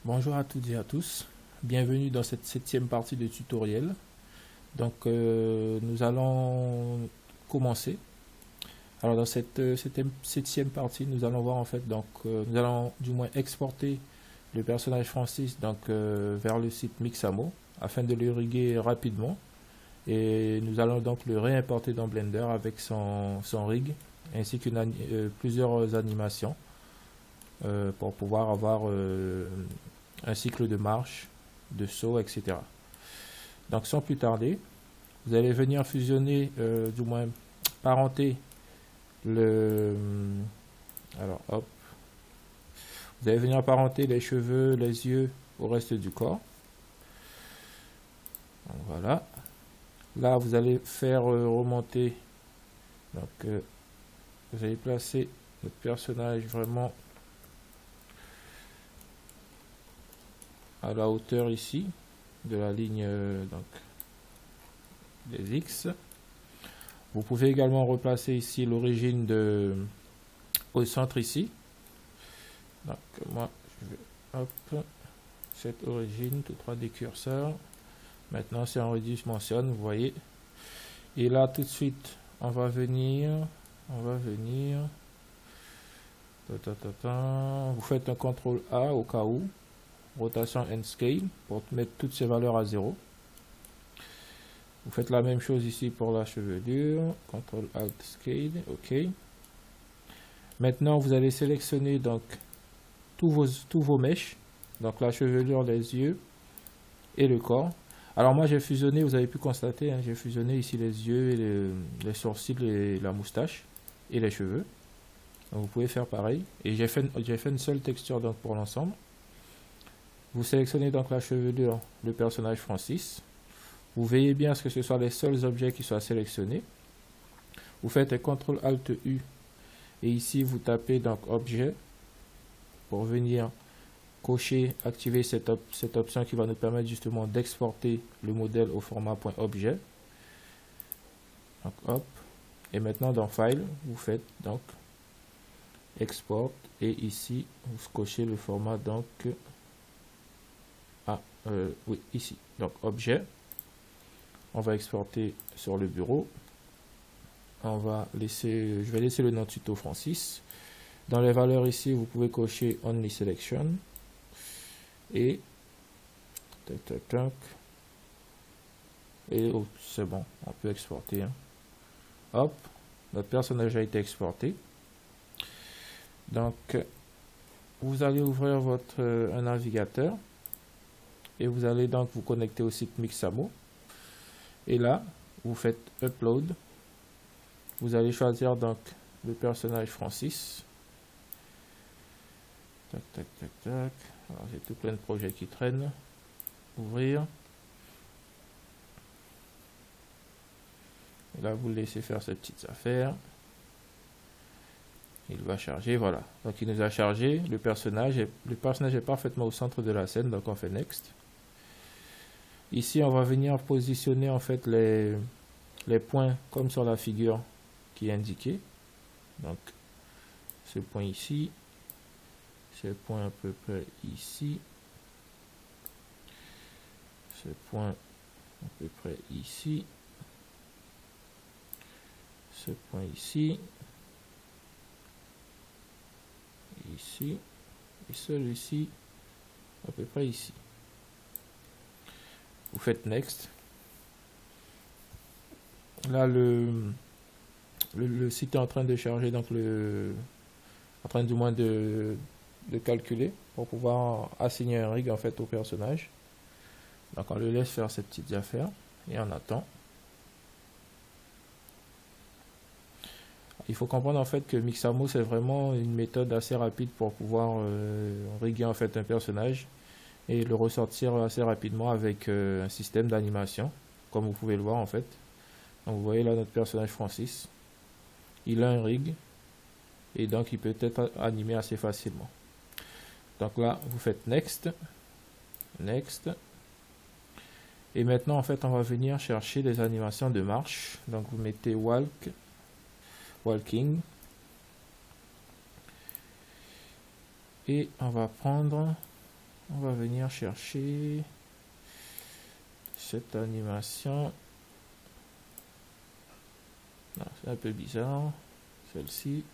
Bonjour à toutes et à tous, bienvenue dans cette septième partie de tutoriel. Donc nous allons commencer. Alors dans cette septième partie, nous allons voir en fait, nous allons du moins exporter le personnage Francis vers le site Mixamo afin de le riguer rapidement. Et nous allons donc le réimporter dans Blender avec son rig ainsi que plusieurs animations pour pouvoir avoir un cycle de marche, de saut, etc. Donc sans plus tarder, vous allez venir fusionner, du moins parenter alors hop, vous allez venir parenter les cheveux, les yeux au reste du corps. Donc, voilà. Là, vous allez faire remonter. Donc, vous allez placer notre personnage vraiment à la hauteur ici de la ligne des X. Vous pouvez également replacer ici l'origine au centre ici. Donc moi je vais hop cette origine tout 3D curseur. Maintenant c'est en redimension, vous voyez. Et là tout de suite on va venir. Vous faites un CTRL A au cas où. Rotation and scale pour mettre toutes ces valeurs à 0. Vous faites la même chose ici pour la chevelure. CTRL Alt scale. OK. Maintenant, vous allez sélectionner donc tous vos mèches. Donc la chevelure, les yeux et le corps. Alors moi j'ai fusionné, vous avez pu constater, hein, j'ai fusionné ici les yeux, et les sourcils et la moustache et les cheveux. Donc vous pouvez faire pareil. Et j'ai fait une seule texture donc pour l'ensemble. Vous sélectionnez donc la chevelure, le personnage Francis. Vous veillez bien à ce que ce soit les seuls objets qui soient sélectionnés. Vous faites un CTRL ALT U et ici vous tapez donc objet pour venir cocher, activer cette option qui va nous permettre justement d'exporter le modèle au format .objet. Donc hop. Et maintenant dans File, vous faites donc Export et ici vous cochez le format donc oui, ici. Donc, objet. On va exporter sur le bureau. On va laisser, je vais laisser le nom tuto Francis. Dans les valeurs ici, vous pouvez cocher Only Selection. Et, et oh, c'est bon, on peut exporter. Hein. Hop, notre personnage a été exporté. Donc, vous allez ouvrir un navigateur. Et vous allez donc vous connecter au site Mixamo. Et là, vous faites Upload. Vous allez choisir donc le personnage Francis. Tac, tac, tac, tac. Alors j'ai tout plein de projets qui traînent. Ouvrir. Et là, vous le laissez faire ses petites affaires. Il va charger, voilà. Donc il nous a chargé le personnage. Et le personnage est parfaitement au centre de la scène. Donc on fait Next. Ici, on va venir positionner en fait les points comme sur la figure qui est indiquée. Donc, ce point ici, ce point à peu près ici, ce point à peu près ici, ce point ici, ici, et celui-ci à peu près ici. Vous faites Next. Là, le site est en train de charger, donc en train du moins de calculer pour pouvoir assigner un rig en fait au personnage. Donc on le laisse faire ses petites affaires et on attend. Il faut comprendre en fait que Mixamo c'est vraiment une méthode assez rapide pour pouvoir riguer en fait un personnage et le ressortir assez rapidement avec un système d'animation, comme vous pouvez le voir en fait. Donc vous voyez là notre personnage Francis, il a un rig et donc il peut être animé assez facilement. Donc là vous faites Next, Next, et maintenant en fait on va venir chercher les animations de marche. Donc vous mettez Walking, et on va prendre on va venir chercher cette animation. C'est un peu bizarre, celle-ci.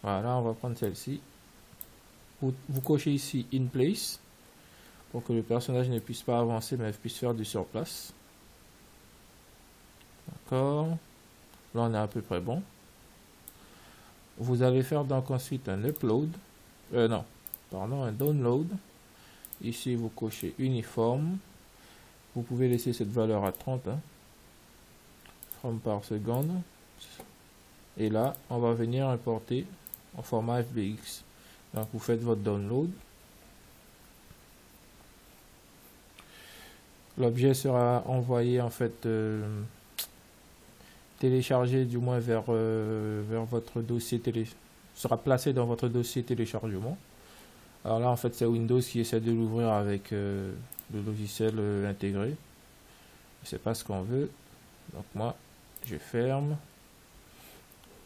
Voilà, on va prendre celle-ci. Vous cochez ici In Place pour que le personnage ne puisse pas avancer mais puisse faire du surplace. D'accord. Là, on est à peu près bon. Vous allez faire donc ensuite un upload. Non, pardon, un download. Ici, vous cochez uniforme. Vous pouvez laisser cette valeur à 30. Frames par seconde. Et là, on va venir importer en format FBX. Donc, vous faites votre download. L'objet sera envoyé en fait téléchargé du moins vers votre dossier sera placé dans votre dossier téléchargement. Alors là en fait c'est Windows qui essaie de l'ouvrir avec le logiciel intégré. C'est pas ce qu'on veut. Donc moi je ferme.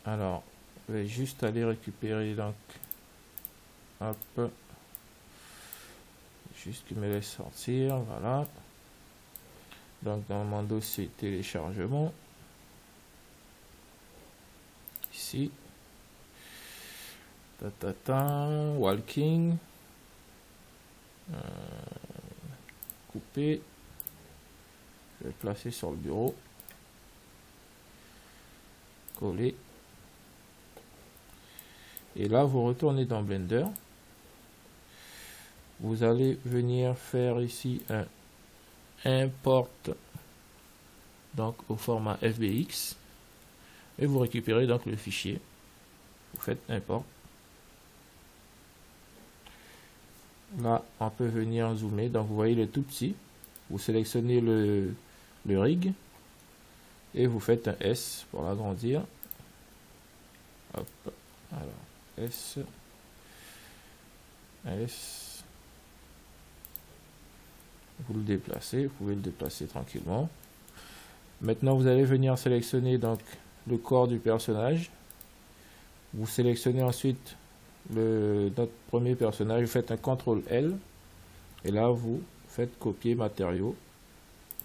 Alors je vais juste aller récupérer donc hop, juste qu'il me laisse sortir. Voilà. Donc dans mon dossier téléchargement, ici, walking, couper, je vais placer sur le bureau, coller, et là vous retournez dans Blender, vous allez venir faire ici un import donc au format FBX et vous récupérez donc le fichier, vous faites import. Là on peut venir zoomer, donc vous voyez il est tout petit, vous sélectionnez le rig et vous faites un S pour l'agrandir. Hop, alors S, vous le déplacez, vous pouvez le déplacer tranquillement. Maintenant vous allez venir sélectionner donc le corps du personnage, vous sélectionnez ensuite notre premier personnage, vous faites un CTRL L et là vous faites copier matériaux,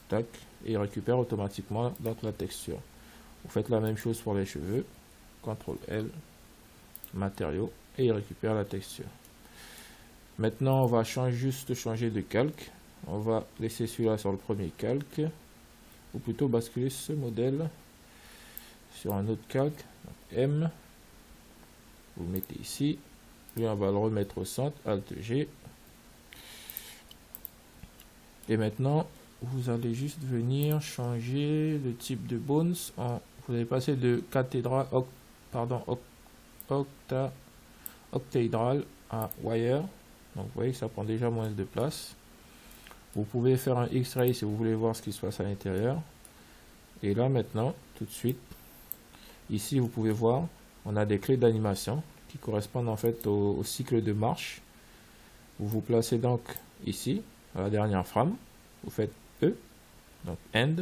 tac, et il récupère automatiquement donc la texture. Vous faites la même chose pour les cheveux, CTRL L, matériaux, et il récupère la texture. Maintenant on va juste changer de calque. On va laisser celui-là sur le premier calque, ou plutôt basculer ce modèle sur un autre calque. Donc M, vous le mettez ici, lui on va le remettre au centre, Alt G. Et maintenant, vous allez juste venir changer le type de bones. Vous allez passer de cathédrale, octaédral à wire. Donc vous voyez que ça prend déjà moins de place. Vous pouvez faire un X-ray si vous voulez voir ce qui se passe à l'intérieur. Et là maintenant, tout de suite, ici vous pouvez voir, on a des clés d'animation qui correspondent en fait au cycle de marche. Vous vous placez donc ici, à la dernière frame, vous faites E, donc End.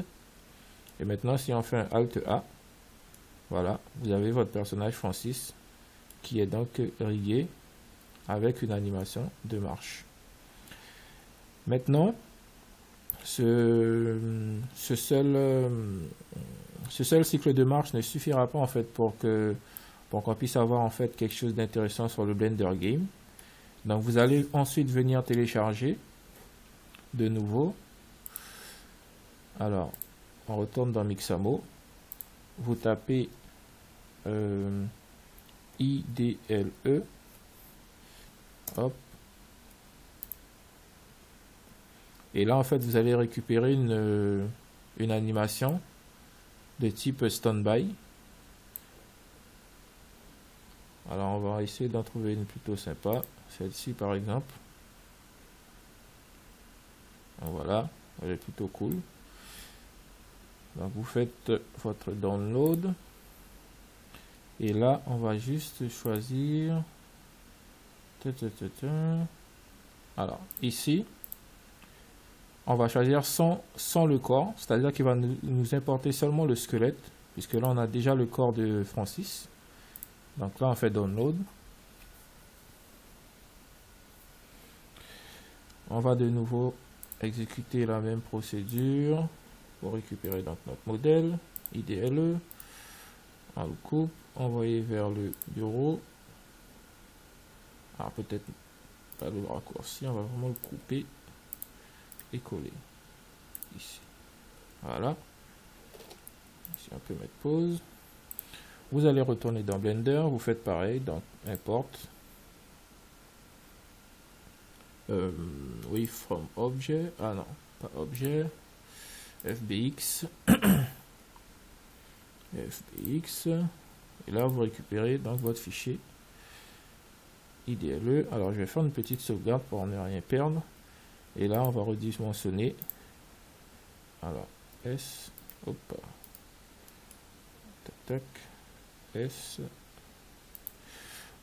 Et maintenant si on fait un Alt A, voilà, vous avez votre personnage Francis qui est donc rigué avec une animation de marche. Maintenant, ce seul cycle de marche ne suffira pas en fait pour qu'on puisse avoir en fait quelque chose d'intéressant sur le Blender Game. Donc vous allez ensuite venir télécharger de nouveau. Alors, on retourne dans Mixamo. Vous tapez IDLE. Hop. Et là, en fait, vous allez récupérer une animation de type standby. Alors, on va essayer d'en trouver une plutôt sympa. Celle-ci, par exemple. Donc, voilà, elle est plutôt cool. Donc, vous faites votre download. Et là, on va juste choisir. Alors, ici. On va choisir sans le corps, c'est-à-dire qu'il va nous importer seulement le squelette, puisque là on a déjà le corps de Francis. Donc là on fait download. On va de nouveau exécuter la même procédure pour récupérer donc notre modèle IDLE. On le coupe, envoyer vers le bureau. Alors peut-être pas le raccourci, on va vraiment le couper et coller ici. Voilà. Ici on peut mettre pause. Vous allez retourner dans Blender, vous faites pareil, donc import. Oui, from objet. Ah non, pas objet. FBX. FBX. Et là, vous récupérez donc votre fichier IDLE. Alors, je vais faire une petite sauvegarde pour ne rien perdre. Et là, on va redimensionner. Alors, S. Hop. Tac, tac. S.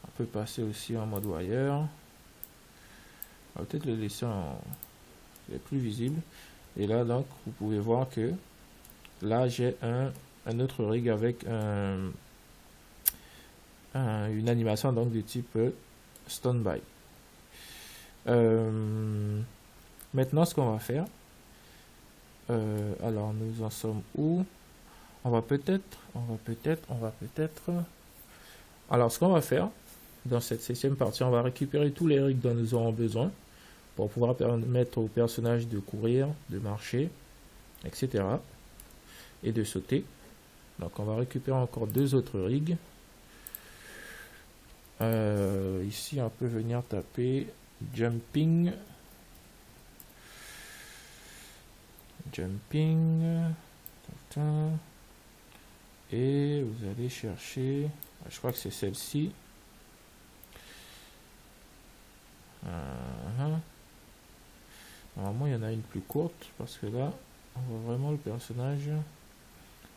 On peut passer aussi en mode wire. On va peut-être le laisser en plus visible. Et là, donc, vous pouvez voir que là, j'ai un autre rig avec une animation donc de type standby. Maintenant, ce qu'on va faire, alors nous en sommes où? On va peut-être, alors ce qu'on va faire dans cette 6e partie, on va récupérer tous les rigs dont nous aurons besoin pour pouvoir permettre au personnage de courir, de marcher, etc. et de sauter. Donc on va récupérer encore 2 autres rigs. Ici on peut venir taper jumping, et vous allez chercher, je crois que c'est celle-ci. Normalement il y en a une plus courte, parce que là on voit vraiment le personnage,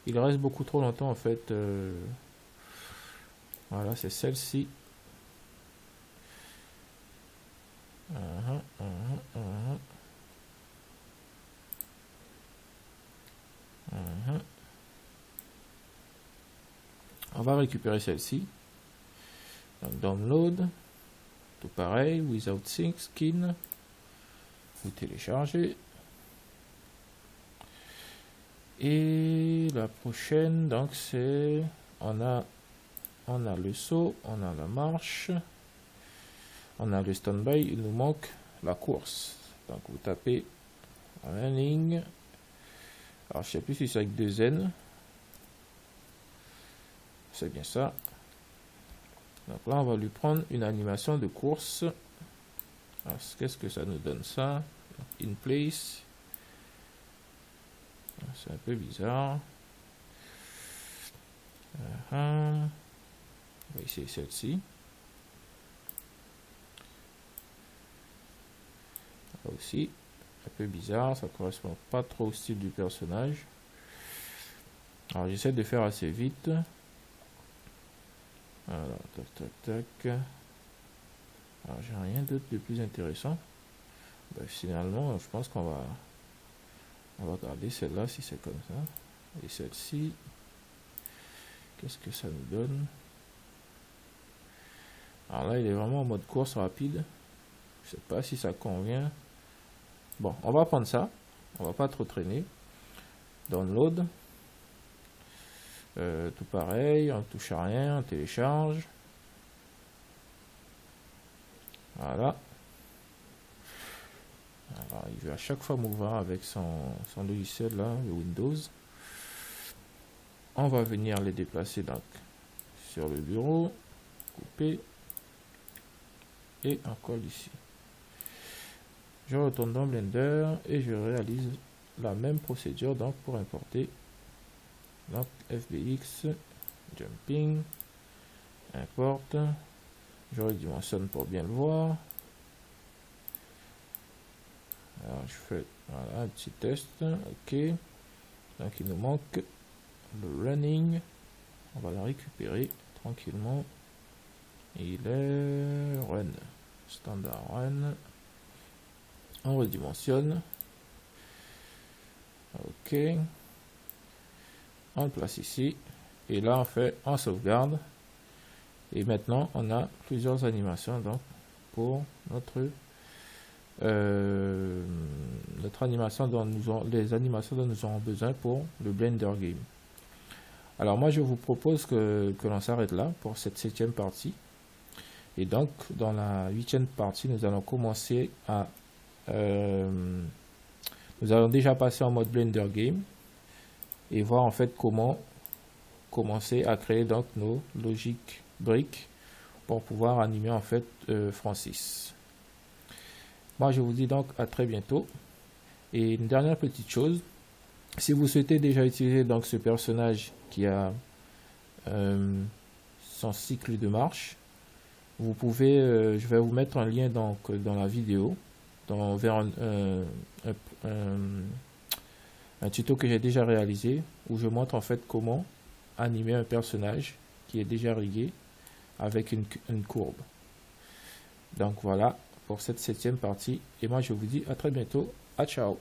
il reste beaucoup trop longtemps en fait. Voilà, c'est celle-ci. On va récupérer celle-ci. Donc download, tout pareil, without sync skin. Vous téléchargez. Et la prochaine, donc c'est, on a le saut, on a la marche, on a le standby, il nous manque la course. Donc vous tapez running. Alors je sais plus si c'est avec 2 N. C'est bien ça. Donc là on va lui prendre une animation de course. Qu'est-ce que ça nous donne ça? In place. C'est un peu bizarre. On va essayer celle-ci. Là aussi, un peu bizarre, ça correspond pas trop au style du personnage. Alors j'essaie de faire assez vite. Alors, tac, tac, tac. Alors j'ai rien d'autre de plus intéressant. Ben, finalement, je pense qu'on va garder celle-là si c'est comme ça. Et celle-ci, qu'est-ce que ça nous donne? Alors là, il est vraiment en mode course rapide. Je sais pas si ça convient. Bon, on va prendre ça. On va pas trop traîner. Download. Tout pareil, on touche à rien, on télécharge. Voilà. Alors, il veut à chaque fois m'ouvrir avec son logiciel là, le Windows. On va venir les déplacer donc sur le bureau, couper et on colle ici. Je retourne dans Blender et je réalise la même procédure donc pour importer donc FBX, jumping, import. Je redimensionne pour bien le voir. Alors je fais voilà, un petit test. Ok. Donc il nous manque le running. On va le récupérer tranquillement. Il est run. Standard run. On redimensionne. Ok. On le place ici. Et là on fait en sauvegarde. Et maintenant on a plusieurs animations donc pour notre notre animation dont les animations dont nous aurons besoin pour le Blender Game. Alors moi je vous propose que l'on s'arrête là pour cette 7e partie. Et donc dans la 8e partie nous allons commencer à nous allons déjà passer en mode Blender Game et voir en fait comment commencer à créer donc nos logiques briques pour pouvoir animer en fait Francis. Moi je vous dis donc à très bientôt. Et une dernière petite chose, si vous souhaitez déjà utiliser donc ce personnage qui a son cycle de marche, vous pouvez, je vais vous mettre un lien donc dans la vidéo vers un tuto que j'ai déjà réalisé où je montre en fait comment animer un personnage qui est déjà rigué avec une courbe. Donc voilà pour cette 7e partie et moi je vous dis à très bientôt. Ciao.